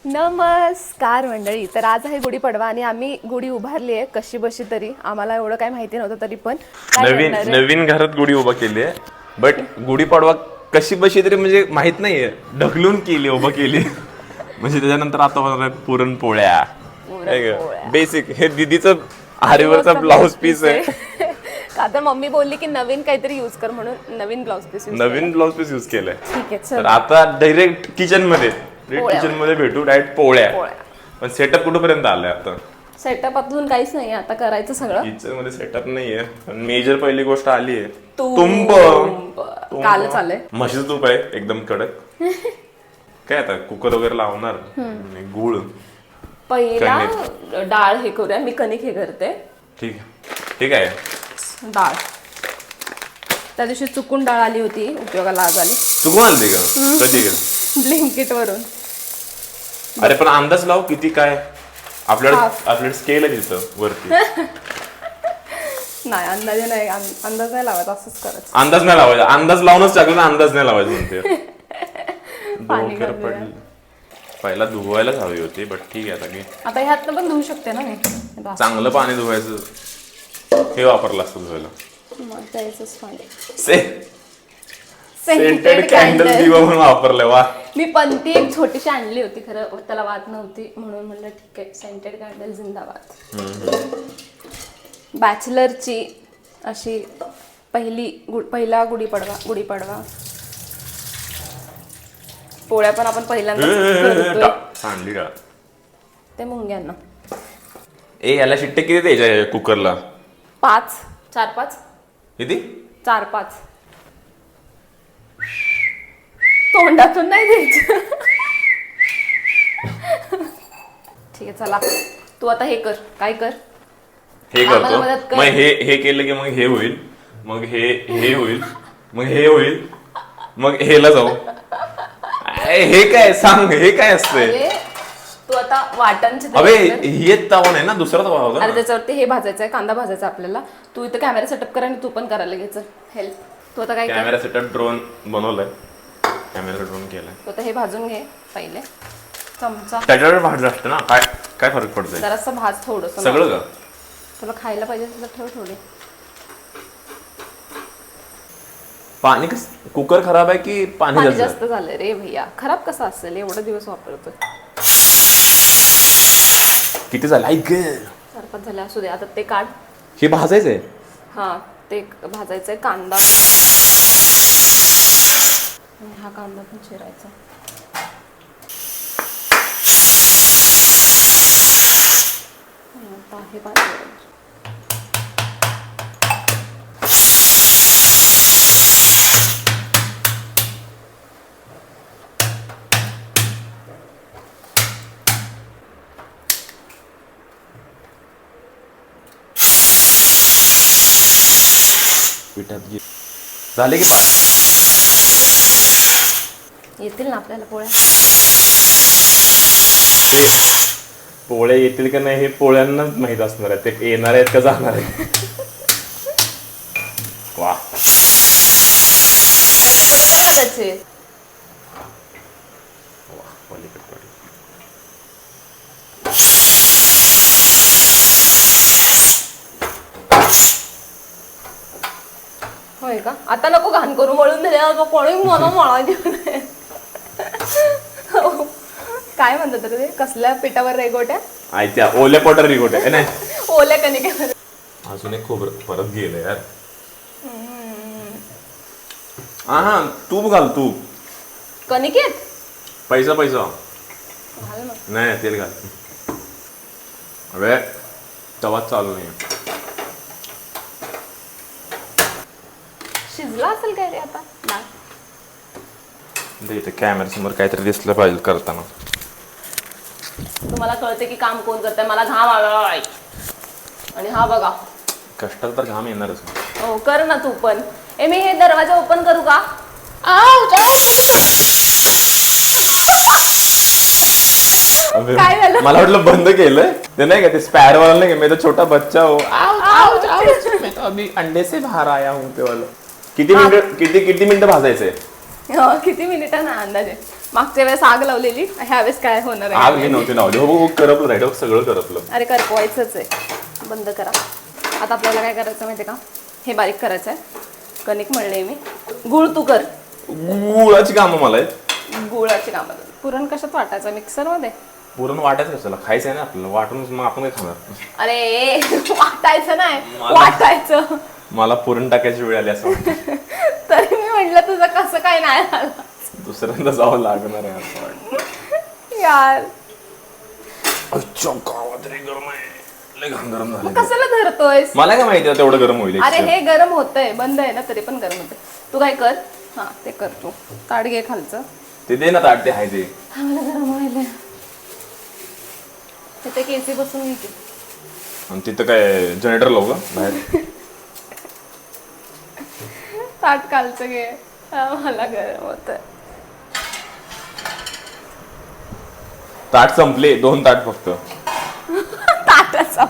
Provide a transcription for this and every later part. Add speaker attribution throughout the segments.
Speaker 1: नमस्कार मंडळी. तर आज आहे गुढीपाडवा आणि आम्ही गुढी उभारली आहे कशी बशी तरी. आम्हाला एवढं काय माहिती नव्हतं तरी पण
Speaker 2: नवीन घरात गुढी उभा केली आहे. बट गुढीपाडवा कशी बशी तरी म्हणजे माहित नाहीये, ढकलून केली उभा केली. म्हणजे त्याच्यानंतर आता होणार आहे पुरणपोळ्या. बेसिक हे दीदीचं आरीवरचा ब्लाऊज पीस आहे.
Speaker 1: का तर मम्मी बोलली की नवीन काहीतरी यूज कर म्हणून नवीन ब्लाऊज पीस
Speaker 2: यूज केलंय.
Speaker 1: ठीक आहे
Speaker 2: तर
Speaker 1: चल.
Speaker 2: आता डायरेक्ट किचन मध्ये भेटू. डायरेक्ट पोळ्या. पण सेटअप कुठपर्यंत आलाय आता?
Speaker 1: सेटअप अजून काहीच नाही, आता करायचं सगळं.
Speaker 2: किचन मध्ये सेटअप नाहीये. पण मेजर पहिली गोष्ट आली आहे
Speaker 1: तुंब. कालच आलंय.
Speaker 2: म्हशीचं तूप आहे एकदम कडक. काय आता कुकर वगैरे लावणार आणि गुळ.
Speaker 1: पहिला डाळ हे करूया, मी कणिक हे करते.
Speaker 2: ठीक आहे.
Speaker 1: डाळ त्या दिवशी चुकून डाळ आली होती, उपयोगाला आज आली.
Speaker 2: चुकून आली का? कधी का?
Speaker 1: ब्लिंकिट वरून.
Speaker 2: अरे पण अंदाज लाव किती काय आपल्याला स्केल आहे तिथं वरती.
Speaker 1: नाही अंदाजे नाही, अंदाज नाही लावायचा, असंच करायचं.
Speaker 2: अंदाज नाही लावायचा, अंदाज लावूनच टाकलं ना, अंदाज नाही लावायचा म्हणते.
Speaker 1: पाणी
Speaker 2: डोक्यावर पडलं. पहिला धुवायलाच हवी होती, बट ठीक आहे आता.
Speaker 1: आता ह्यातनं पण धुवू शकते ना मी.
Speaker 2: चांगलं पाणी धुवायचं, हे वापरलं असतं धुवायला.
Speaker 1: मग द्यायचंच पाणी.
Speaker 2: सेंटेड कॅन्डल दिवा म्हणून वापरलंय. वा.
Speaker 1: मी पंती एक छोटीशी आणली होती, खरं त्याला वात नव्हती म्हणून म्हणलं ठीक आहे, सेंटेड कॅन्डल जिंदाबाद. बॅचलरची अशी पहिला गुढीपाडवा. पोळ्या पण आपण पहिल्यांदा
Speaker 2: सांडली का
Speaker 1: ते मुंग्यांना.
Speaker 2: याला शिट्टे किती द्यायच्या कुकरला?
Speaker 1: 4-5
Speaker 2: किती?
Speaker 1: 4-5. तोंडातून नाही द्यायचं. ठीक आहे चला, तू आता हे कर. काय कर?
Speaker 2: हे करतो. मग हे केलं की मग हे होईल, मग हे होईल, मग हे होईल, मग हेला जाऊ. हे काय सांग, हे काय असतंय?
Speaker 1: तू आता वाटणचे
Speaker 2: अबे हे तवा नाही ना, दुसरा तवा होता.
Speaker 1: अरे त्याच्यावरती हे भाजायचं आहे, कांदा भाजायचा आपल्याला. तू इथं कॅमेरा सेटअप कर आणि तू पण करायला घ्यायचं हेल्प. तू आता काय कर?
Speaker 2: कॅमेरा सेटअप ड्रोन बनवलाय, कॅमेरा ड्रोन केलाय.
Speaker 1: तू आता हे भाजून घे पहिले. चमचा
Speaker 2: त्याच्यावर भाजलं असतं ना, काय फरक पडतोय?
Speaker 1: जरासं भाज थोडंसं.
Speaker 2: सगळं का?
Speaker 1: तुला खायला पाहिजे तुला ठेव थोडी.
Speaker 2: पाणी कुकर खराब आहे की पाणी
Speaker 1: जास्त झालं रे भैया. खराब कसं असेल, एवढे दिवस वापरतोय.
Speaker 2: किती झालं? ऐक
Speaker 1: 4-5 झाले असू दे. आता ते काढ.
Speaker 2: हे भाजायचंय.
Speaker 1: हा ते भाजायचंय. कांदा, हा कांदा पण चिरायचा. आता हे भाजायचं.
Speaker 2: पिठात झाले की
Speaker 1: येतील ना आपल्याला पोळ्या?
Speaker 2: पोळ्या येतील का नाही हे पोळ्यांनाच माहित असणार आहे, ते येणार आहेत का जाणार आहे. वा.
Speaker 1: त्याचे होय का? आता नको घाण करू, मळून दिले कोणी मला मळा घेऊन. काय म्हणतात रे, कसल्या पिठावर रेगोट्या?
Speaker 2: आयत्या ओल्या पोटावर रेगोट्या नाही,
Speaker 1: ओल्या कणिकेवर.
Speaker 2: अजून एक खोबरं परत गेलं यार. हा तूप घाल, तूप
Speaker 1: कणिकेत.
Speaker 2: पैसा
Speaker 1: घाल मग.
Speaker 2: नाही तेल घाल. अबे तवाच चालू नाही.
Speaker 1: शिजला असेल काय रे आता डाळ?
Speaker 2: इथे कॅमेरा समोर काहीतरी दिसलं पाहिजे करताना.
Speaker 1: तुम्हाला कळते की काम कोण करतंय. मला घाम आलाय. आणि हा बघा,
Speaker 2: कष्टाला तर घाम येणारच.
Speaker 1: हो कर ना तू पण. मी हे दरवाजा ओपन करू का? काय झालं?
Speaker 2: मला वाटलं बंद केलंय ते, नाही का ते स्पॅर वाला नाही का, मी तर छोटा बच्चा हो, मैं तो अभी अंडे से बाहर आया हूँ ते वाला. किती मिनिटं भाजायचंय?
Speaker 1: किती मिनिटं ना अंदाजे? मागच्या वेळेस आग लावलेली, ह्या वेळेस काय होणार
Speaker 2: आग मी
Speaker 1: आहे?
Speaker 2: नव्हती लावली. हो करपलं राईट, सगळं करपलं.
Speaker 1: अरे करपवायचंच आहे, बंद करा. आता आपल्याला काय करायचं माहिती का, हे बारीक करायचं आहे. कणिक मळले मी. गुळ तू कर.
Speaker 2: गुळाची कामं मला आहेत.
Speaker 1: गुळाची कामं. पुरण कशात वाटायचं, मिक्सरमध्ये?
Speaker 2: पुरण वाटायचं कशाला, खायचं आहे ना आपल्याला, वाटून मग आपण काय खाणार.
Speaker 1: अरे वाटायचं नाही, वाटायचं.
Speaker 2: मला पुरण टाकायची वेळ आली असं वाटतं.
Speaker 1: तरी मी म्हटलं तुझं कसं काय नाही आलं.
Speaker 2: दुसऱ्यांदा जावं लागणार आहे असं वाटतं.
Speaker 1: यार
Speaker 2: अच्छा गावात रे गरम आहे, लय घाम गरम
Speaker 1: मग
Speaker 2: झालं.
Speaker 1: कशाला धरतोयस?
Speaker 2: मला काय माहिती तेवढं गरम होईल.
Speaker 1: अरे हे गरम होतंय, बंद आहे ना तरी पण गरम होतंय. तू काय कर, हा ते कर तू. ताट घे खालचं.
Speaker 2: ते दे ना ताट, ते आहे ते.
Speaker 1: हा मला गरम व्हायलंय. तिथे केसी बसून घे.
Speaker 2: आणि तिथं काय जनरेटर लावू का बाहेर?
Speaker 1: ताट खालचं घे. हा, मला गरम होतंय.
Speaker 2: ताट संपले, 2 ताट फक्त.
Speaker 1: ताटाचा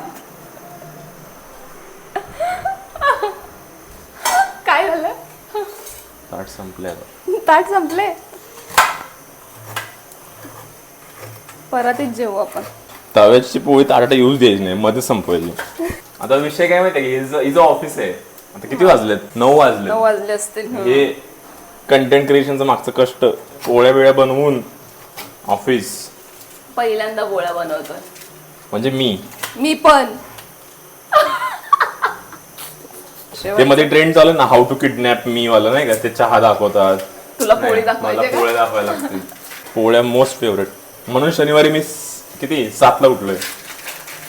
Speaker 1: काय झालं?
Speaker 2: ताट संपले आता.
Speaker 1: ताट संपले. परत जेवू आपण.
Speaker 2: तव्याची पोळी ताटात यूज द्यायची नाही, मध्ये संपवायची. आता विषय काय माहितीये की हिचं ऑफिस आहे. आता किती वाजलेत? 9 वाजले.
Speaker 1: 9 वाजले असतील.
Speaker 2: हे कंटेंट क्रिएशनचं मागचं कष्ट, पोळ्या बिळ्या बनवून ऑफिस.
Speaker 1: पहिल्यांदा गोळ्या बनवतोय
Speaker 2: म्हणजे
Speaker 1: मी पण.
Speaker 2: ते मध्ये ट्रेंड चालू ना, हाऊ टू किडनॅप मी वाला नाही का, ते चहा दाखवतात.
Speaker 1: तुला पोळी
Speaker 2: नाही,
Speaker 1: दाखवायची
Speaker 2: मला
Speaker 1: का?
Speaker 2: पोळ्या दाखवायला लागतील. पोळ्या मोस्ट फेवरेट. म्हणून शनिवारी मी किती 7ला उठलोय.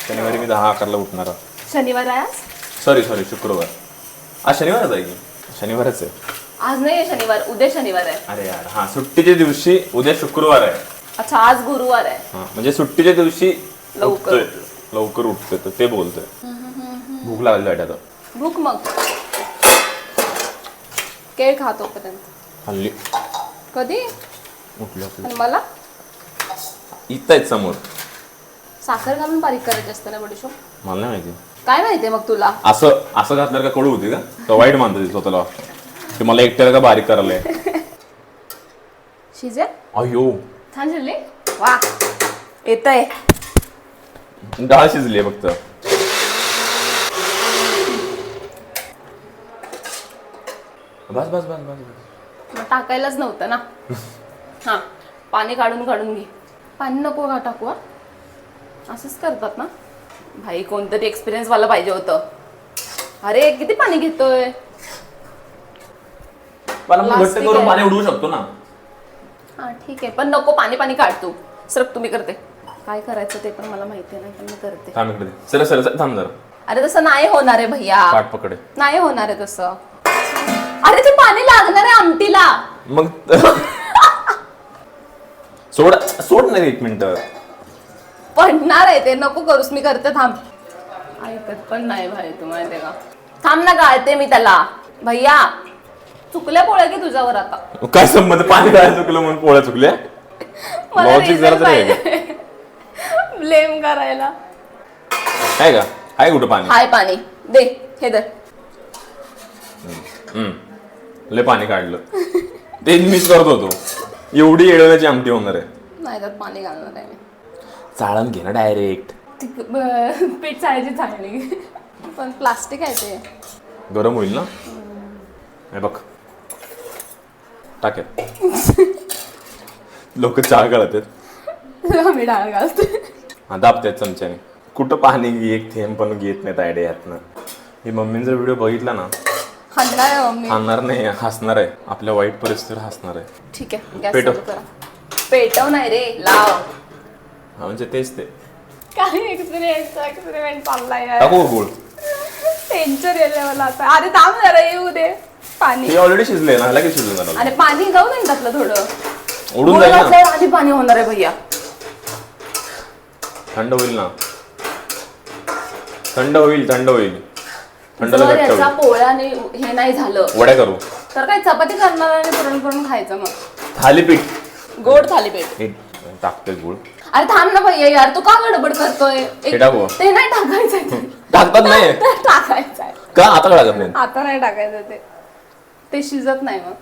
Speaker 2: शनिवारी मी 10-11ला उठणार.
Speaker 1: शनिवार आहे आज?
Speaker 2: सॉरी शुक्रवार. आज शनिवारच आहे की? शनिवारच आहे.
Speaker 1: आज नाही आहे शनिवार, उद्या शनिवार आहे.
Speaker 2: अरे यार हा, सुट्टीच्या दिवशी उद्या शुक्रवार आहे.
Speaker 1: अच्छा आज गुरुवार आहे.
Speaker 2: हा म्हणजे सुट्टीच्या दिवशी
Speaker 1: लवकर
Speaker 2: लवकर उठतोय तर ते बोलतोय. भूक लागली वाटत आता.
Speaker 1: भूक मग केळ खातो पर्यंत.
Speaker 2: हल्ली
Speaker 1: कधी
Speaker 2: उठले
Speaker 1: आणि मला
Speaker 2: इथं आहेत समोर.
Speaker 1: साखर घालून बारीक करायची असते ना बडीशोप?
Speaker 2: मला नाही माहिती.
Speaker 1: काय माहितीये मग तुला?
Speaker 2: असं घातल्यावर का कडू होती का वाईट मानते स्वतःला ते मला एकट्याला का बारीक करायला आहे.
Speaker 1: शिजे
Speaker 2: अयो
Speaker 1: छान शिजली. वा येतंय.
Speaker 2: डाळ शिजली आहे फक्त. बस बस बस बस
Speaker 1: मग टाकायलाच नव्हतं ना. हा पाणी काढून घे. पाणी नको का टाकू? हा? असंच करतात ना भाई, कोणतरी एक्सपिरियन्स वाला पाहिजे होतं. अरे किती पाणी घेतोय.
Speaker 2: पण घट्ट करून पाणी उडवू शकतो ना.
Speaker 1: हा ठीक आहे पण नको, पाणी काढ तू. सरक तुम्ही करते. काय करायचं ते पण मला माहिती नाही पण मी करते.
Speaker 2: थांब इकडे. सर थांब जरा.
Speaker 1: अरे तसं नाही होणार आहे भैया.
Speaker 2: पाठ पकडे.
Speaker 1: नाही होणार आहे तसं. अरे ते पाणी लागणार आहे आमटीला.
Speaker 2: मग सोड नाही 1 मिनिट.
Speaker 1: पडणार आहे ते, नको करूस. मी करते थांब. ऐकत पण नाही भाई तू माहितीये का. थांब ना, गाळते मी त्याला. भैया चुकल्या पोळ्या की तुझ्यावर आता.
Speaker 2: काय संबंध? पाणी काय चुकलं म्हणून पोळ्या चुकल्या? लॉजिक जरा तरी आहे का?
Speaker 1: ब्लेम करायला
Speaker 2: आहे का? आहे कुठं पाणी?
Speaker 1: हाय पाणी दे. हे दर.
Speaker 2: लय पाणी काढलं. ते मिस करत होतो. एवढी येडवण्याची आमटी होणार आहे.
Speaker 1: नाही तर पाणी घालणार आहे मी.
Speaker 2: चाळण घे ना डायरेक्ट.
Speaker 1: पीठ चाळायची चाळणी. पण प्लास्टिक आहे ते.
Speaker 2: गरम होईल ना. हे बघ टाकेल. लोक चहा गळतात.
Speaker 1: आम्ही डाळ घालतो.
Speaker 2: हा दाबतात चमच्याने. कुठं पाणी एक थेंब पण घेत नाहीत आयडिया यातनं. ही मम्मीने व्हिडिओ बघितला ना, हाणणार नाही, हसणार आहे. आपल्या वाईट परिस्थितीवर हसणार आहे.
Speaker 1: ठीक आहे गॅस चालू करा. पेटव नाही रे, लाव.
Speaker 2: हा म्हणजे तेच ते.
Speaker 1: काय एक्सपेरिमेंट चाललाय यार.
Speaker 2: टाकू गुळ.
Speaker 1: टेन्शन येते मला आता. अरे थांब जरा, येऊ दे पाणी.
Speaker 2: हे ऑलरेडी शिजले ना, लगेच शिजून जाणार.
Speaker 1: अरे पाणी जाऊ दे त्यातलं थोडं.
Speaker 2: उडून जाईल ना.
Speaker 1: आधी पाणी होणार आहे भैया.
Speaker 2: थंड होईल ना. थंड होईल.
Speaker 1: जर याचा पोळ्याने हे नाही झालं
Speaker 2: वड्या करू
Speaker 1: तर काय चपाती करणार आणि पुरण करून खायचं. मग
Speaker 2: थालीपीठ,
Speaker 1: गोड थालीपीठ.
Speaker 2: हे टाकते गुळ.
Speaker 1: अरे थांब ना भैया यार, तू का गडबड करतोय?
Speaker 2: हे टाकू?
Speaker 1: ते नाही टाकायचं.
Speaker 2: टाकतात नाही
Speaker 1: टाकायचं आहे
Speaker 2: का? आता टाकत नाही.
Speaker 1: आता नाही टाकायचं. ते शिजत नाही मग.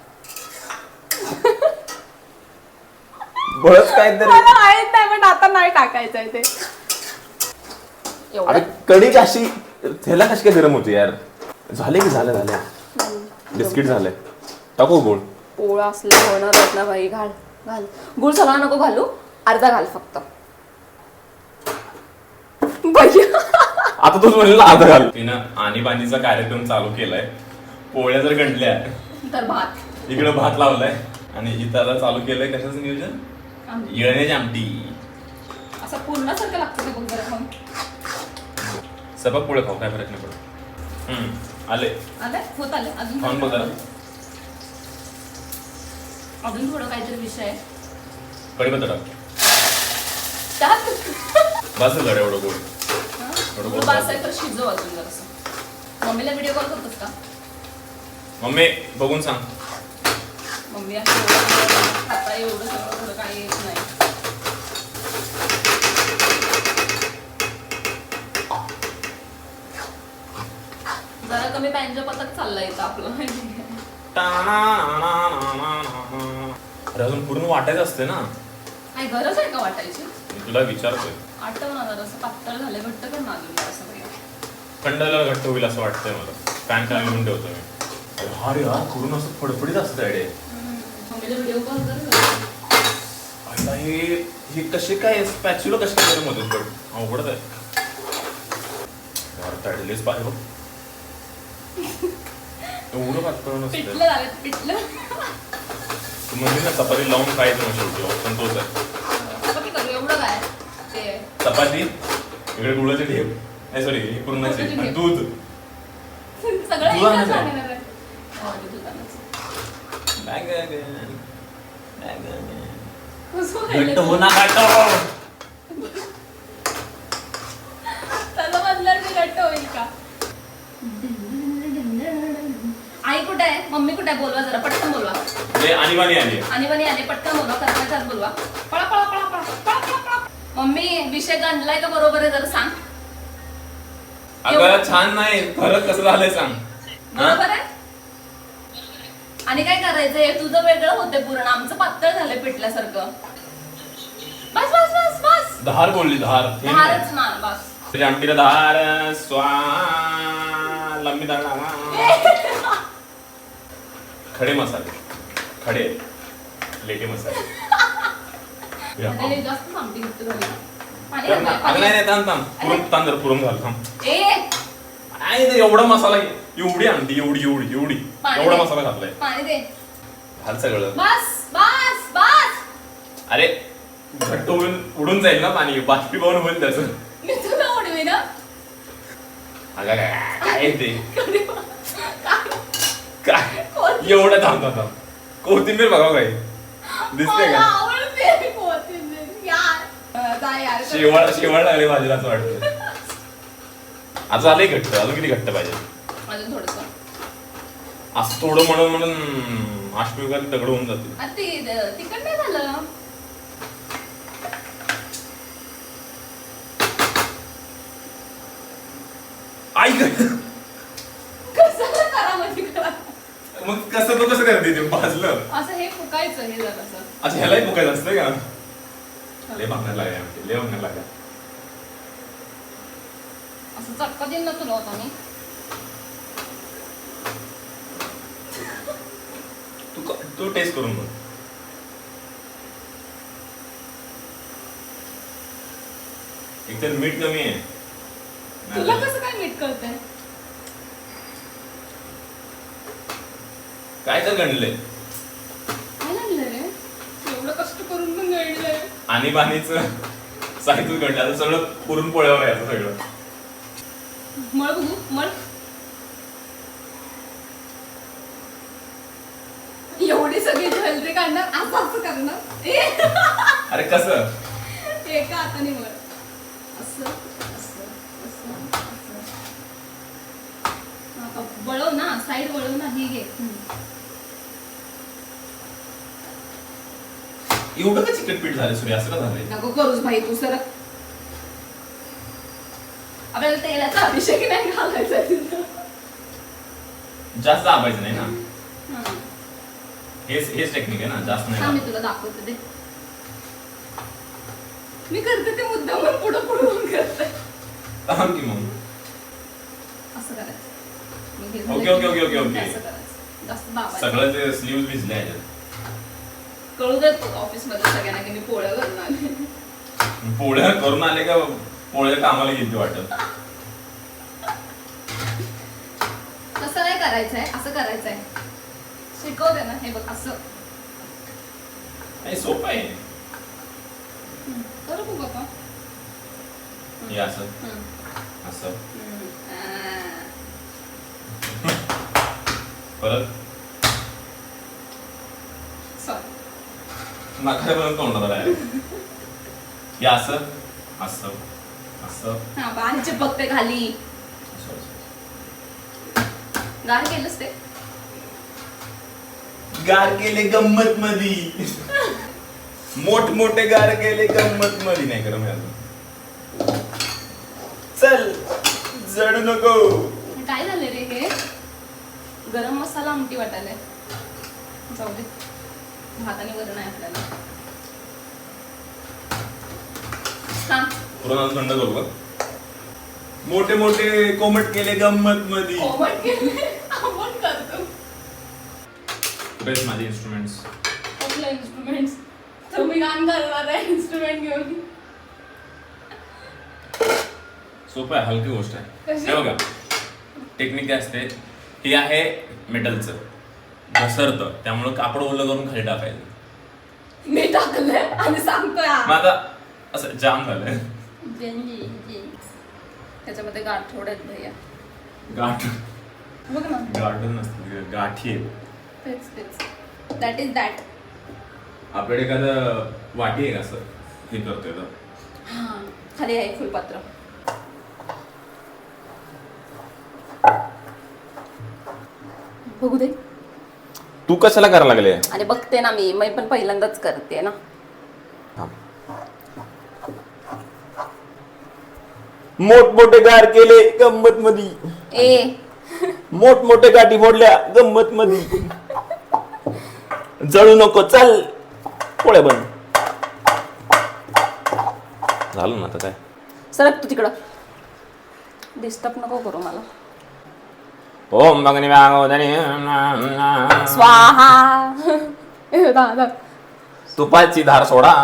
Speaker 2: बळच काहीतरी.
Speaker 1: मला माहित नाही पण आता नाही टाकायचंय ते
Speaker 2: अरे
Speaker 1: एवढं
Speaker 2: कढी अशी त्याला कशी काय गरम होती यार. झाले की झाले बिस्किट झाले. टाकू गोळ.
Speaker 1: पोळा असले होणारच ना भाई. घाल घाल गुळ सगळा नको घालू, अर्धा घाल फक्त. भैया
Speaker 2: आता तूच म्हणलं आता घाल. तिनं आणीबाणीचा कार्यक्रम चालू केलाय. पोळ्या जर गंडल्या
Speaker 1: तर भात
Speaker 2: इकडे भात लावलाय आणि इथं चालू केलंय कशाचं नियोजन.
Speaker 1: आमटी.
Speaker 2: येण्याची आमटी.
Speaker 1: असं पूर्णासारखं लागतं ते बघ जरा मग.
Speaker 2: सबक पोळे खाऊ काय फरक नाही पडत. आले
Speaker 1: आले होत आले अजून
Speaker 2: खाऊन बघ जरा.
Speaker 1: अजून थोडं काहीतरी विषय आहे
Speaker 2: कढीपत्ता टाक.
Speaker 1: त्यात
Speaker 2: बस झालं एवढं गोड.
Speaker 1: थोडं बास आहे तर शिजव अजून जरासं. मम्मीला व्हिडिओ कॉल करतोस का?
Speaker 2: मम्मी बघून सांग.
Speaker 1: मम्मी असं एवढं खाता एवढं सगळं थोडं काही येत नाही. जरा कमी पॅन्जो पतक चाललंय इथं आपलं.
Speaker 2: अरे अजून पूर्ण वाटायचं असते ना.
Speaker 1: काय गरज आहे का वाटायची?
Speaker 2: मी तुला विचारतोय.
Speaker 1: आठव ना जरा असं पातळ झालं घट्ट कर ना अजून असं काही.
Speaker 2: थंडला घट्ट होईल असं वाटतंय मला. पॅन काय लिहून ठेवतो मी. अरे यार पूर्ण असं फडफडीत असतं अडे.
Speaker 1: मम्मीला व्हिडिओ कॉल कर.
Speaker 2: आता हे कसे काय स्पॅच्युला कसे काय गरम होते पण अवघडच आहे. यार तळलेच पाहिजे बघ. एवढं पातळ नसतं.
Speaker 1: पिठलं झालं पिठलं.
Speaker 2: तू म्हणजे ना चपाती लावून खायचं ना शेवटी ऑप्शन तोच आहे.
Speaker 1: चपाती करू एवढं काय ते.
Speaker 2: चपाती इकडे गुळाचे ढेप नाही सॉरी पूर्णाचे आणि दूध.
Speaker 1: सगळं
Speaker 2: दुधानं
Speaker 1: एकच
Speaker 2: काय?
Speaker 1: लागणार आहे. हो, दुधानंच. कसं
Speaker 2: घट्ट
Speaker 1: व्हायलं?
Speaker 2: हो ना घट्ट.
Speaker 1: त्याचं बदल्यावर ते घट्ट होईल का? आई कुठे आहे? मम्मी कुठे आहे? बोलवा जरा पटकन बोलवा.
Speaker 2: आणीबाणी आली.
Speaker 1: आणि बनी आले पटकन बोलवा. करण्याचाच बोलवा. पळा पळा पळा पळा पळा पळा पळा. मम्मी विषय गांडलाय का बरोबर आहे जरा सांग.
Speaker 2: अगं छान नाही खरंच कसं झालंय सांग.
Speaker 1: बरोबर आहे. आणि काय करायचंय तुझं वेगळं होते पूर्ण आमचं पातळ झालंय पिठल्यासारखं. बस बस बस बस.
Speaker 2: धार बोलली धार.
Speaker 1: धारच ना बस.
Speaker 2: तुझ्या आमटीला धार स्वा लंबी धार. खडे मसाले खडे लेटे मसाले.
Speaker 1: त्याने जास्त आमटी घट्ट झाली. पाणी
Speaker 2: अगं
Speaker 1: घाल, पाणी
Speaker 2: नाही थांब थांब पुरण तांदर पुरण घाल थांब.
Speaker 1: ए
Speaker 2: नाही ते एवढा मसाला एवढी आमटी एवढी एवढी एवढी
Speaker 1: पाणी
Speaker 2: एवढा
Speaker 1: दे.
Speaker 2: मसाला घातलाय.
Speaker 1: पाणी दे.
Speaker 2: घाल सगळं.
Speaker 1: बस बस बस.
Speaker 2: अरे घट्ट होऊन उडून जाईल ना पाणी बाष्पीभवन होईल त्याचं.
Speaker 1: मी तुला उडवी ना.
Speaker 2: अगं काय ते
Speaker 1: काय
Speaker 2: काय एवढं थांब थांब थांब. कोथिंबीर बघा काय दिसते
Speaker 1: मला
Speaker 2: का.
Speaker 1: आवडते कोथिंबीर यार. जा यार.
Speaker 2: शेवळ लागले भाजीला असं वाटतं. आता झालंय घट्ट अजून किती घट्ट पाहिजे.
Speaker 1: अजून थोडस.
Speaker 2: असं थोडं म्हणून म्हणून आष्टविकार दगड होऊन जाते.
Speaker 1: तिखट नाही झालं.
Speaker 2: आई
Speaker 1: कसं करामध्ये करा.
Speaker 2: मग कसं तो कसं करते ते भाजलं
Speaker 1: असं हे फुकायचं हे जरा असं.
Speaker 2: अच्छा ह्यालाही फुकायचं असतं का. लय भांगणार लागल्या लय भांगणार लागल्या.
Speaker 1: असं चटका देईन ना तुला होता मी.
Speaker 2: तू टेस्ट करून बघ. एकतर मीठ कमी आहे.
Speaker 1: तुला कसं काय मीठ कळतंय.
Speaker 2: काय तर गणलंय.
Speaker 1: काय लागलं रे एवढं कष्ट करून पण गळलंय.
Speaker 2: आणीबाणीचं साहित्य गणलं आता सगळं पुरून पोळ्यावर आहे आता सगळं.
Speaker 1: मळ बघू मळ. एवढी सगळी ज्वेलरी काढणार असं असं करणार.
Speaker 2: अरे कसं
Speaker 1: एका हाताने मळ. असं असं असं असं. आता वळव ना साईड वळव ना. ही घे.
Speaker 2: एवढं का चिकटपीठ झालं सूर्य असं का झालंय.
Speaker 1: नको करूच भाई तू सर. आपल्याला तेलाचा अभिषेक नाही घालायचा तिथं.
Speaker 2: जास्त दाबायचं नाही ना.
Speaker 1: हं.
Speaker 2: हेच टेक्निक आहे ना जास्त
Speaker 1: थांब,
Speaker 2: नाही.
Speaker 1: मी तुला दाखवते दे. मी करते ते मुद्दामून पुढं पुढं करते.
Speaker 2: थांब की मग.
Speaker 1: असं करायचं. मग हे
Speaker 2: ओके,
Speaker 1: झालं
Speaker 2: ओके,
Speaker 1: की
Speaker 2: ओके, ओके, ओके.
Speaker 1: असं करायचं. जास्त दाबायचं.
Speaker 2: सगळं ते स्लीव्ह भिजले ह्याच्यात.
Speaker 1: कळू देत ऑफिस मध्ये सगळ्यांना की मी पोळ्या घालून आले.
Speaker 2: पोळ्या करून आले का पोळ्या कामाला गेली वाटत.
Speaker 1: तसं नाही करायचंय, असं करायचंय. शिकवते ना हे बघ असं.
Speaker 2: नाही सोपं आहे.
Speaker 1: करू बघ बाबा.
Speaker 2: हे असं असं परत
Speaker 1: सॉरी
Speaker 2: नाकापर्यंत तोंडात आहे. हे असं असं असं
Speaker 1: हा बाहेर चिपकते खाली. गार केलंस ते
Speaker 2: गार केले गंमत मधी. मोठमोठे गार केले गंमत मध्ये. नाही कर मी चल जडू नको.
Speaker 1: काय झालं रे हे गरम मसाला आमटी वाटायला. जाऊ दे भाताने वरण आहे आपल्याला. हा
Speaker 2: पूर्ण थंड करू का. मोठे मोठे कोमट केले गंमत मध्ये.
Speaker 1: कोमट केले आपण करतो.
Speaker 2: कुठेच माझे इन्स्ट्रुमेंट्स.
Speaker 1: कुठलं इन्स्ट्रुमेंट्स तुम्ही गाणं करणार आहे इन्स्ट्रुमेंट घेऊन.
Speaker 2: सोपं आहे, हलकी गोष्ट आहे.
Speaker 1: कशी?
Speaker 2: हे बघा टेक्निक काय असते. हे आहे मेटलचं घसरतं त्यामुळे कापड ओलं करून खाली टाकायचं.
Speaker 1: मी टाकलंय आणि सांगतोय
Speaker 2: मग आता असं जाम झालंय.
Speaker 1: त्याच्यामध्ये गाठोड आहेत भैया.
Speaker 2: गाठ
Speaker 1: बघ ना
Speaker 2: गाठ नसते गाठी आहे.
Speaker 1: तेच तेच दॅट इज दॅट.
Speaker 2: आपल्याकडे एखादं वाटी आहे का असं हे करतोय तर.
Speaker 1: हा खाली आहे फुलपात्र. बघू दे.
Speaker 2: तू कशाला करायला लागले.
Speaker 1: आणि बघते ना मी पण पहिल्यांदाच करते ना.
Speaker 2: मोठमोठे गार केले गंमत मधी.
Speaker 1: ए
Speaker 2: मोठमोठे गाठी फोडल्या गंमत मधी. जळू नको चल पोळ्या बन. झालं ना आता काय.
Speaker 1: सरक तू तिकडं. डिस्टर्ब नको करू मला.
Speaker 2: ओम भगनी
Speaker 1: स्वाहा. दादा
Speaker 2: तुपाची धार सोडा.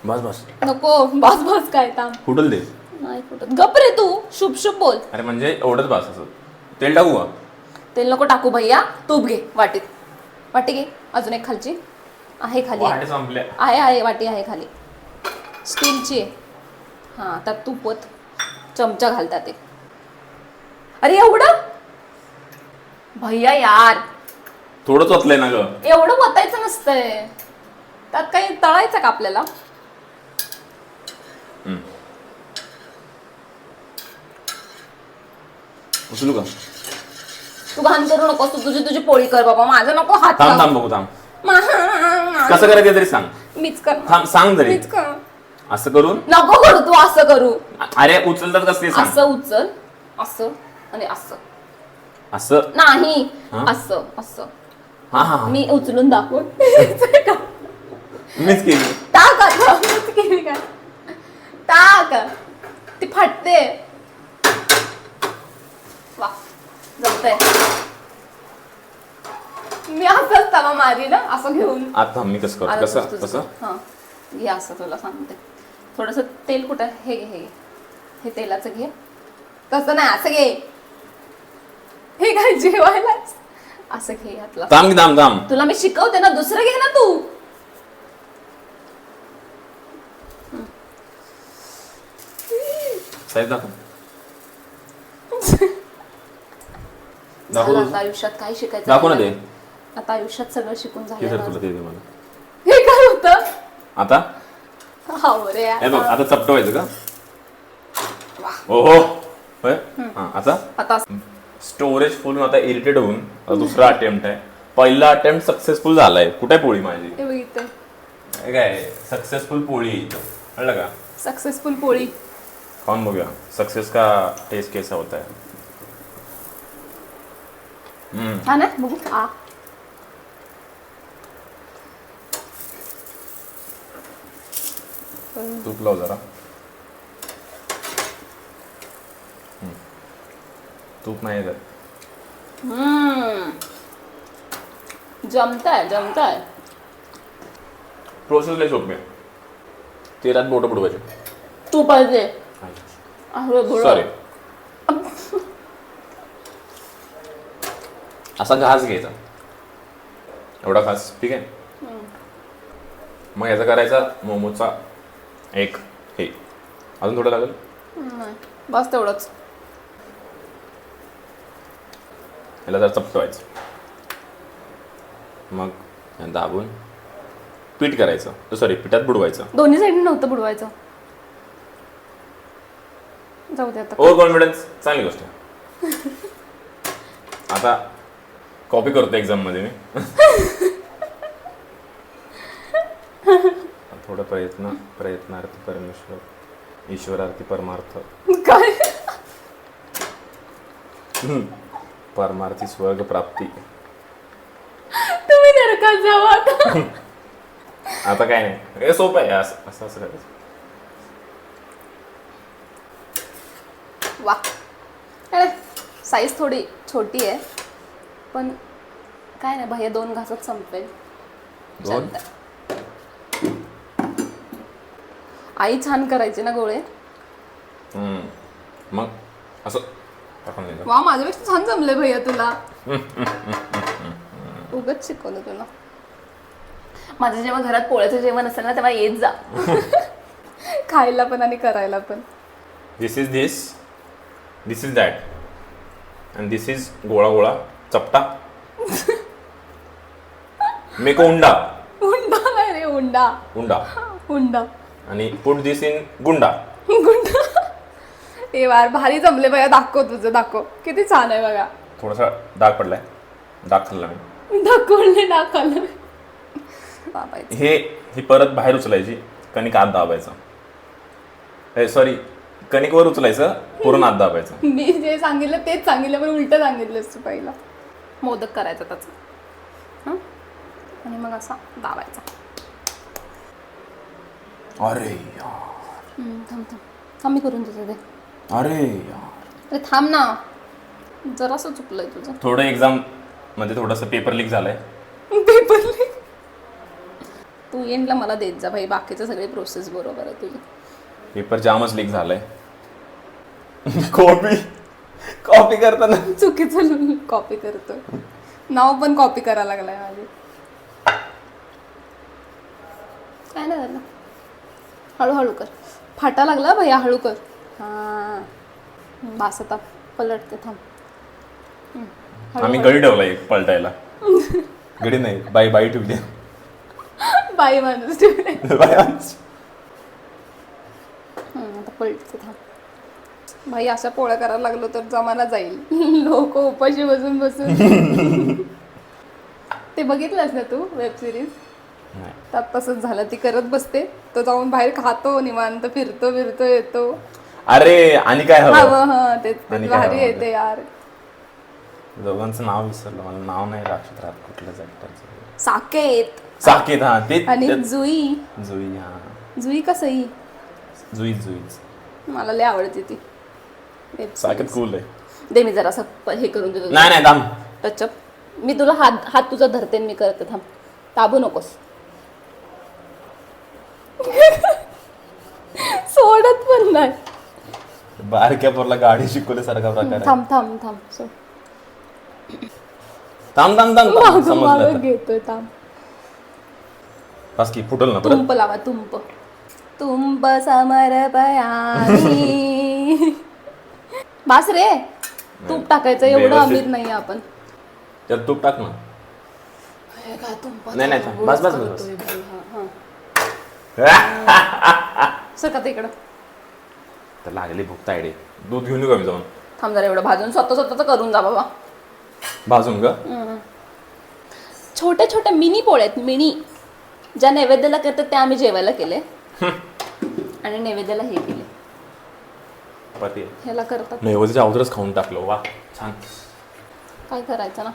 Speaker 2: बस बस
Speaker 1: नको बस बस काय ताम
Speaker 2: फुटल दे.
Speaker 1: नाही फुटत. गप रे तू शुभ शुभ बोल.
Speaker 2: अरे म्हणजे एवढंच बस. असं तेल टाकू का.
Speaker 1: तेल नको टाकू भैया. तूप घे वाटीत. वाटी घे अजून एक खालची आहे खाली.
Speaker 2: वाटे संपल्या.
Speaker 1: आहे वाटी आहे खाली स्टीलची आहे. हा त्यात तूप ओत. चमचा घाल त्यात एक. अरे एवढं भैया यार
Speaker 2: थोडंच ओतलंय ना ग.
Speaker 1: एवढं वतायचं नसतंय. त्यात काही तळायचं का आपल्याला.
Speaker 2: उचलू का.
Speaker 1: तू घाण करू नकोस. तू तुझी पोळी कर बाबा. माझं नको हात
Speaker 2: थांब
Speaker 1: लाव.
Speaker 2: थांब बघू थांब. कसं करायचं तरी सांग.
Speaker 1: मीच कर.
Speaker 2: थांब सांग तरी.
Speaker 1: मीच कर.
Speaker 2: असं करून.
Speaker 1: नको करू तू असं करू.
Speaker 2: अरे उचलतात कसं सांग.
Speaker 1: असं उचल असं आणि असं
Speaker 2: असं
Speaker 1: नाही.
Speaker 2: हा?
Speaker 1: असं असं
Speaker 2: हा हा हा.
Speaker 1: मी उचलून दाखव.
Speaker 2: मीच केली.
Speaker 1: टाक आता. मीच केली काय. टाक ती फाटते. वा जमतंय. मी असंच तवा मारी ना असं घेऊन.
Speaker 2: आता मी कसं करतो. कसं कसं.
Speaker 1: हा घे असं तुला सांगते. थोडस तेल कुठं. हे घे हे घे. हे तेलाचं घे. तसं नाही असं घे. हे काय जेवायला असं घे घातला.
Speaker 2: थांब थांब थांब.
Speaker 1: तुला मी शिकवते ना. दुसरं घे ना तू.
Speaker 2: साहेब दाखव.
Speaker 1: झालं आता आयुष्यात काय शिकायचं.
Speaker 2: दाखव ना ते.
Speaker 1: आता आयुष्यात सगळं शिकून
Speaker 2: हे
Speaker 1: झालं.
Speaker 2: धर तुला ते दे मला.
Speaker 1: हे काय होतं.
Speaker 2: आता
Speaker 1: हावरे
Speaker 2: हे बघ आता चपटवायचं का. ओहो होय. हा आता
Speaker 1: आता
Speaker 2: स्टोरेज फुल. आता इरिटेट होऊन आता दुसरा अटेम्प्ट आहे. पहिला अटेम्प्ट सक्सेसफुल झालाय. कुठे पोळी माझी.
Speaker 1: हे बघितलं
Speaker 2: हे काय सक्सेसफुल पोळी आहे इथं. कळलं का.
Speaker 1: सक्सेसफुल पोळी.
Speaker 2: खाऊन बघूया सक्सेस का टेस्ट कैसा होता है.
Speaker 1: हा ना बघू.
Speaker 2: तूप लाव जरा. तूप नाही तर
Speaker 1: जमताय.
Speaker 2: प्रोसेस लय सोपी आहे. तेलात बोटं बुडवायचे.
Speaker 1: तू पाहिजे
Speaker 2: सॉरी. असा घास घ्यायचा, एवढा घास, ठीक आहे. मग याचा करायचा मोमोचा एक हे. अजून थोडं लागेल.
Speaker 1: बस तेवढंच.
Speaker 2: याला जरा चपटवायचं, मग दाबून पीठ करायचं. सॉरी, पिठात बुडवायचं.
Speaker 1: दोन्ही साईडने नव्हतं बुडवायचं. जाऊ दे आता.
Speaker 2: ओव्हर कॉन्फिडन्स चांगली गोष्ट आहे. आता कॉपी करतो एक्झाम मध्ये मी. थोडं प्रयत्नार्थी परमेश्वर, ईश्वरार्थी परमार्थ,
Speaker 1: काय
Speaker 2: परमार्थी स्वर्ग प्राप्ती.
Speaker 1: तुम्ही नरकात जावा आता.
Speaker 2: आता काय नाही, हे सोपं आहे. असं करायचं.
Speaker 1: वा, साईज थोडी छोटी आहे, पण काय नाही भैया 2 घासात संपेल.
Speaker 2: दोन?
Speaker 1: आई छान करायची ना गोळे.
Speaker 2: मग असं टाकून द्यायचं.
Speaker 1: वा, माझ्यापेक्षा छान जमले भैया तुला. उगाच शिकवलं तुला. माझं जेव्हा घरात पोळ्याचं जेवण असेल ना तेव्हा येत जा. खायला पण आणि करायला पण.
Speaker 2: This is that, and this is गोळा गोळा चपटा. मेक उंडा.
Speaker 1: उंडा नाही रे, उंडा.
Speaker 2: उंडा. आणि पुट दिस इन गुंडा.
Speaker 1: गुंडा. ए वार, भारी जमले भैया. दाखव दाखव, किती छान आहे बघा.
Speaker 2: थोडासा डाग पडलाय, डाग खाल्ला मी.
Speaker 1: दाखवलं.
Speaker 2: ही परत बाहेर उचलायची, कणिक आत दाबायचं. सॉरी, कणिक वर उचलायचं, पूर्ण आत दाबायचं.
Speaker 1: मी जे सांगितलं तेच सांगितलं, पण उलट सांगितलंस तू पहिला. मोदक करायचा त्याचा, आणि मग असा दाबायचा.
Speaker 2: अरे यार.
Speaker 1: थांब मी करून देते ते.
Speaker 2: अरे यार.
Speaker 1: अरे थांब ना, जरासं चुकलंय तुझं.
Speaker 2: थोडं एक्झाम मध्ये थोडंसं पेपर लीक झालंय.
Speaker 1: Paper leak? तू एंडला मला देत जा भाई, बाकीचं सगळे प्रोसेस बरोबर आहे तुझी.
Speaker 2: पेपर जामच लीक झालंय. कॉपी करताना
Speaker 1: चुकीचं कॉपी करतोय. नाव पण कॉपी करायला लागलाय माझे. काय नाही झालं, हळूहळू कर. फाटा लागला भैया, हळू कर. हां, बास आता. पलटते, थांब.
Speaker 2: आम्ही गडी ठेवला एक पलटायला. गडी नाही, बाई ठेवली.
Speaker 1: बाई माणूस ठेवले. आता पलटते, थांब. भाई अशा पोळ्या करायला लागलो तर जमाना जाईल. लोक उपाशी बसून. ते बघितलंस ना तू वेब सिरीज? त्यात तसंच झालं. ती करत बसते, तो जाऊन बाहेर खातो, निवांत फिरतो येतो.
Speaker 2: अरे आणि काय हवं?
Speaker 1: ते भारी येते यार.
Speaker 2: दोघांचं नाव विसरलं, मला नाव नाही लक्षात राहत कुठल्याच ऍक्टरचं. साकेत. हा, ते.
Speaker 1: आणि जुई.
Speaker 2: हा.
Speaker 1: जुई का सई?
Speaker 2: जुईच.
Speaker 1: मला लय आवडते ती.
Speaker 2: साकेत कूल आहे.
Speaker 1: दे मी जरा हे करून देतो.
Speaker 2: नाही थांब.
Speaker 1: टचअप. मी तुला हात तुझा धरते, मी करते. थांब, ताबू नकोस. सोडत पण नाही.
Speaker 2: बारक्या पोरला गाडी शिकवल्यासारखा प्रकार.
Speaker 1: थांब. सोड.
Speaker 2: थांब. समजलं
Speaker 1: घेतोय. थांब.
Speaker 2: बस की फुटल ना.
Speaker 1: तुंप लावा. तुंप समर्पयामी. बास रे, तूप टाकायचं. एवढं अमीर नाही आपण.
Speaker 2: त्यात तूप टाक ना. नाही बस.
Speaker 1: सर का इकडं
Speaker 2: तर लागली भूक तायडे. दूध घेऊन येऊ का मी जाऊन?
Speaker 1: थांब जरा, एवढं भाजून स्वतःच करून जा बाबा.
Speaker 2: भाजून का?
Speaker 1: छोट्या मिनी पोळ्या आहेत, मिनी. ज्या नैवेद्याला करतात त्या आम्ही जेवायला केले, आणि नैवेद्याला हे केले. ह्याला करतात
Speaker 2: नैवेद्याच्या अगोदरच खाऊन टाकलो. वा, छान.
Speaker 1: काय करायचं ना,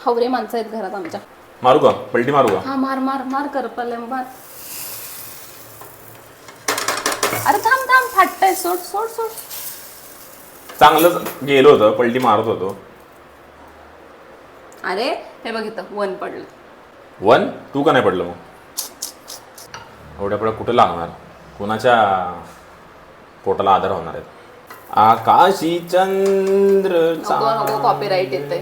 Speaker 1: हवरे माणसं आहेत घरात आमच्या.
Speaker 2: मारू का? पलटी मारू का?
Speaker 1: हा, मार कर पले, मार. अरे थांब थांब फाटतंय. सोड सोड सोड.
Speaker 2: चांगलंच गेलो होतं, पलटी मारत होतो.
Speaker 1: अरे हे बघ इथं 1 पडलं.
Speaker 2: 1 तू का नाही पडलं मग? एवढ्या पुढे कुठे लागणार? कोणाच्या पोटाला आधार होणार आहेत? आकाशी चंद्र
Speaker 1: नको कॉपीराईट येते.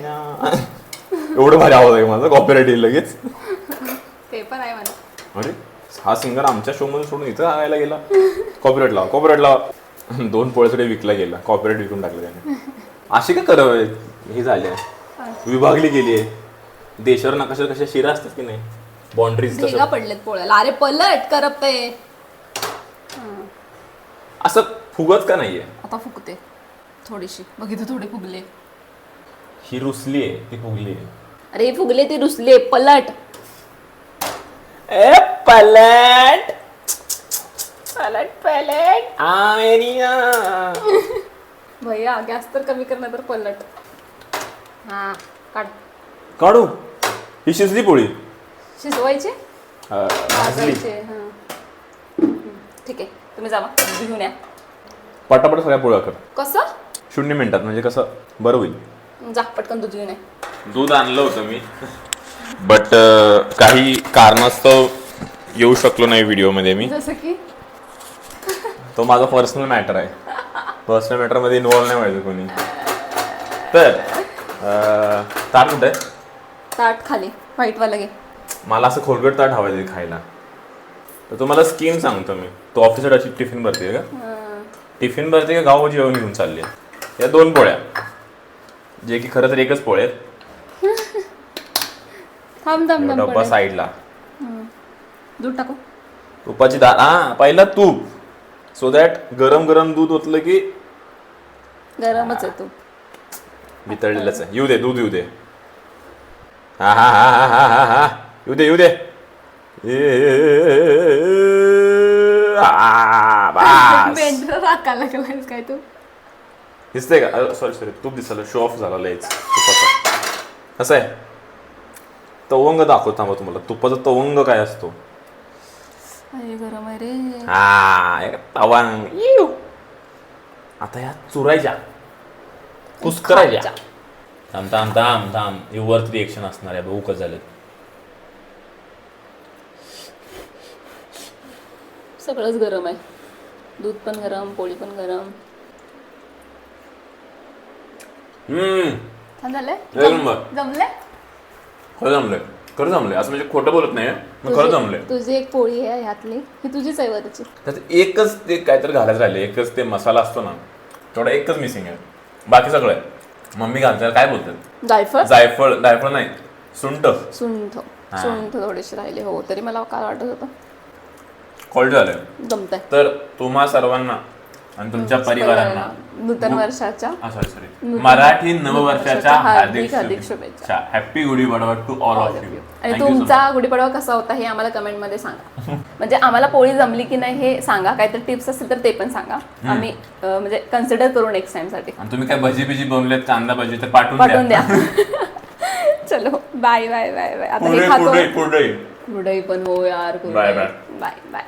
Speaker 2: एवढं भारी आवाज आहे माझा, कॉपीराईट येईल लगेच.
Speaker 1: ते पण आहे मला.
Speaker 2: अरे हा सिंगर आमच्या शो मध्ये सोडून इथं आणायला गेला. कॉपीराईट लावा. 2 पोळ्यासाठी विकला गेला, कॉपीराईट विकून टाकलं त्याने. अशी का कर हे झाले, विभागली गेली आहे. देशावर नकाशावर कशा शिरा असतात की नाही, बाउंड्रीज
Speaker 1: भेगा पडलेत पोळ्याला. अरे पलट करपते.
Speaker 2: असं फुगत का नाहीये?
Speaker 1: आता फुगते थोडीशी. बघितलं थोडे फुगले.
Speaker 2: ही रुसली आहे, ती फुगली आहे.
Speaker 1: अरे फुगले ते रुसले. पलट.
Speaker 2: ए पलट पलट
Speaker 1: भैया गॅस तर कमी करणार तर पलट. हा काढ.
Speaker 2: काढू. ही शिजली पोळी.
Speaker 1: शिजवायचे
Speaker 2: भाजली.
Speaker 1: भाजायचे. ठीक आहे तुम्ही जावा घेऊन या.
Speaker 2: पटापट सगळ्या पोळ्या कर.
Speaker 1: कसं?
Speaker 2: 0 मिनिटात, म्हणजे कसं बरं होईल.
Speaker 1: जा पटकन दूध घेऊन या.
Speaker 2: दूध आणलं होतं मी, बट काही कारणास्तव येऊ शकलो नाही व्हिडिओमध्ये मी.
Speaker 1: जसं की
Speaker 2: तो माझा पर्सनल मॅटर आहे. पर्सनल मॅटरमध्ये इन्व्हॉल्व नाही व्हायचं कोणी. तर ताट कुठं आहे?
Speaker 1: ताट खाली व्हाईटवाला घे.
Speaker 2: मला असं खोलगट ताट हवं आहे खायला. तर तुम्हाला स्कीम सांगतो मी. तो ऑफिससाठी टिफिन भरते का? टिफिन भरते का गाव जेवण घेऊन चालली? या 2 पोळ्या, जे की खरं तर एकच पोळे आहेत.
Speaker 1: थांब थांब थांब.
Speaker 2: डब्बा साईडला.
Speaker 1: दूध टाकू.
Speaker 2: तुपाची डाळ. हा पहिला तूप, सो दॅट गरम गरम दूध ओतलं की
Speaker 1: गरमच आहे तू.
Speaker 2: वितळलेलंच आहे. येऊ दे दूध, येऊ दे. हा हा हा हा हा हा हा येऊ दे, येऊ दे.
Speaker 1: बेंद्र राखायला लागलायस काय तू?
Speaker 2: दिसतंय का? सॉरी तूप दिसलं. शो ऑफ झाला लयच तुपाचा. कसं आहे तवंग दाखवतो थांबा तुम्हाला. तुपाचा तवंग काय असतो.
Speaker 1: अरे गरम आहे रे.
Speaker 2: हा तवंग. आता या चुरायच्या, कुस्करायच्या. थांब थांब थांब थांब. हे वर्थ रिएक्शन असणार आहे. बघू कसं झालं.
Speaker 1: सगळंच गरम आहे. दूध पण गरम, पोळी पण गरम. छान झालंय. जमले.
Speaker 2: खरं जमलंय, खरं जमलंय. असं म्हणजे खोटं बोलत नाही, मग खरं जमलंय.
Speaker 1: तुझी एक पोळी आहे ह्यातली, ही तुझीच आहे वरची.
Speaker 2: त्यात एकच ते काहीतरी घालायचं राहिले. एकच ते मसाला असतो ना, तेवढा एकच मिसिंग आहे. बाकी सगळं आहे. मम्मी घालतात. काय बोलतात?
Speaker 1: जायफळ.
Speaker 2: जायफळ नाही, सुंठ.
Speaker 1: सुंठ थोडीशी राहिली. हो तरी मला काय वाटत होतं.
Speaker 2: क्वालिटी झालंय.
Speaker 1: जमतंय.
Speaker 2: तर तुम्हा सर्वांना आणि तुमच्या परिवारांना
Speaker 1: नूतन वर्षाच्या
Speaker 2: मराठी नववर्षाच्या हार्दिक
Speaker 1: हार्दिक शुभेच्छा.
Speaker 2: Happy Gudhi Padwa to all of you.
Speaker 1: आणि तुमचा गुढीपाडवा कसा होता हे आम्हाला कमेंट मध्ये सांगा. म्हणजे आम्हाला पोळी जमली की नाही हे सांगा. काहीतरी टिप्स असतील तर ते पण सांगा. आम्ही म्हणजे कन्सिडर करू नेक्स्ट टाइम साठी.
Speaker 2: आणि तुम्ही काय भजी बिजी बनवलेत, कांदा भजी, तर पाठवून
Speaker 1: द्या. चलो बाय बाय बाय बाय. आता हे खातो.
Speaker 2: पुढे
Speaker 1: पुढे पण हो यार.
Speaker 2: Bye bye
Speaker 1: bye bye.